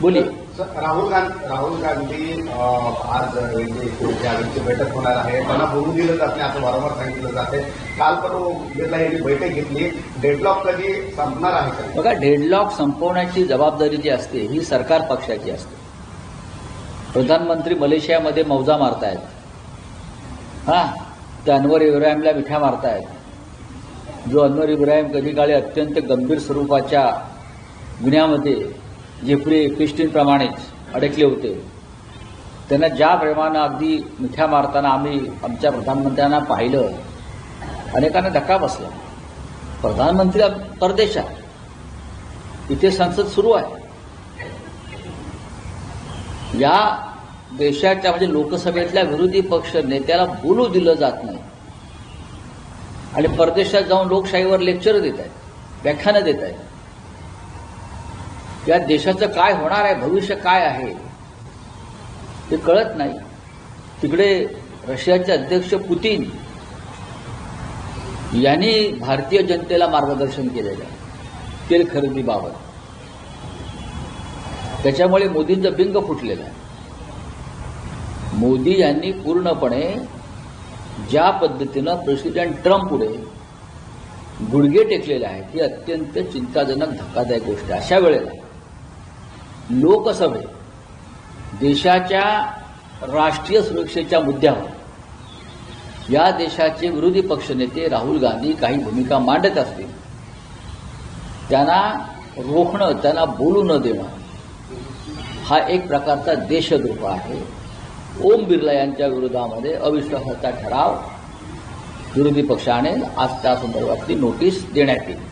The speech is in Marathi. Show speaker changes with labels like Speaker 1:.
Speaker 1: बोलिए।
Speaker 2: राहुल गांधी आज ज्यावेळी बैठक होणार आहे त्यांना बोलू दिलं जात नाही असं वारंवार सांगितलं जाते। काल पण बिर्ला यांनी बैठक घेतली, डेडलॉक कधी संपणार आहे का?
Speaker 1: बघा, डेडलॉक संपवण्याची जबाबदारी जी असते ही सरकार पक्षाची असते। प्रधानमंत्री मलेशियामध्ये मौजा मारतायत, ते अनवर इब्राहिमला मिठ्या मारतायत। जो अनवर इब्राहिम कधी काळी अत्यंत गंभीर स्वरूपाच्या गुन्ह्यामध्ये जेफ्री एपिस्टीनप्रमाणेच अडकले होते, त्यांना ज्या प्रेमानं अगदी मिठ्या मारताना आम्ही आमच्या प्रधानमंत्र्यांना पाहिलं, अनेकांना धक्का बसला। प्रधानमंत्री परदेशात, इथे संसद सुरू आहे। या देशाच्या म्हणजे लोकसभेतल्या विरोधी पक्ष नेत्याला बोलू दिलं जात नाही आणि परदेशात जाऊन लोकशाहीवर लेक्चर देत आहेत, व्याख्यानं देत आहेत। या देशाचं काय होणार आहे, भविष्य काय आहे हे कळत नाही। तिकडे रशियाचे अध्यक्ष पुतीन यांनी भारतीय जनतेला मार्गदर्शन केलेलं आहे तेल खरेदीबाबत, त्याच्यामुळे मोदींचं बिंग फुटलेलं आहे। मोदी यांनी पूर्णपणे ज्या पद्धतीनं प्रेसिडेंट ट्रम्प पुढे गुडघे टेकलेले आहेत ही अत्यंत चिंताजनक धक्कादायक गोष्ट आहे। अशा वेळेला लोकसभेत देशाच्या राष्ट्रीय सुरक्षेच्या मुद्द्यावर या देशाचे विरोधी पक्षनेते राहुल गांधी काही भूमिका मांडत असतील, त्यांना रोखणं, त्यांना बोलू न देणं हा एक प्रकारचा देशद्रोह आहे। ओम बिर्ला यांच्या विरोधामध्ये अविश्वासाचा ठराव विरोधी पक्षाने आज त्या संदर्भातली नोटीस देण्यात येईल।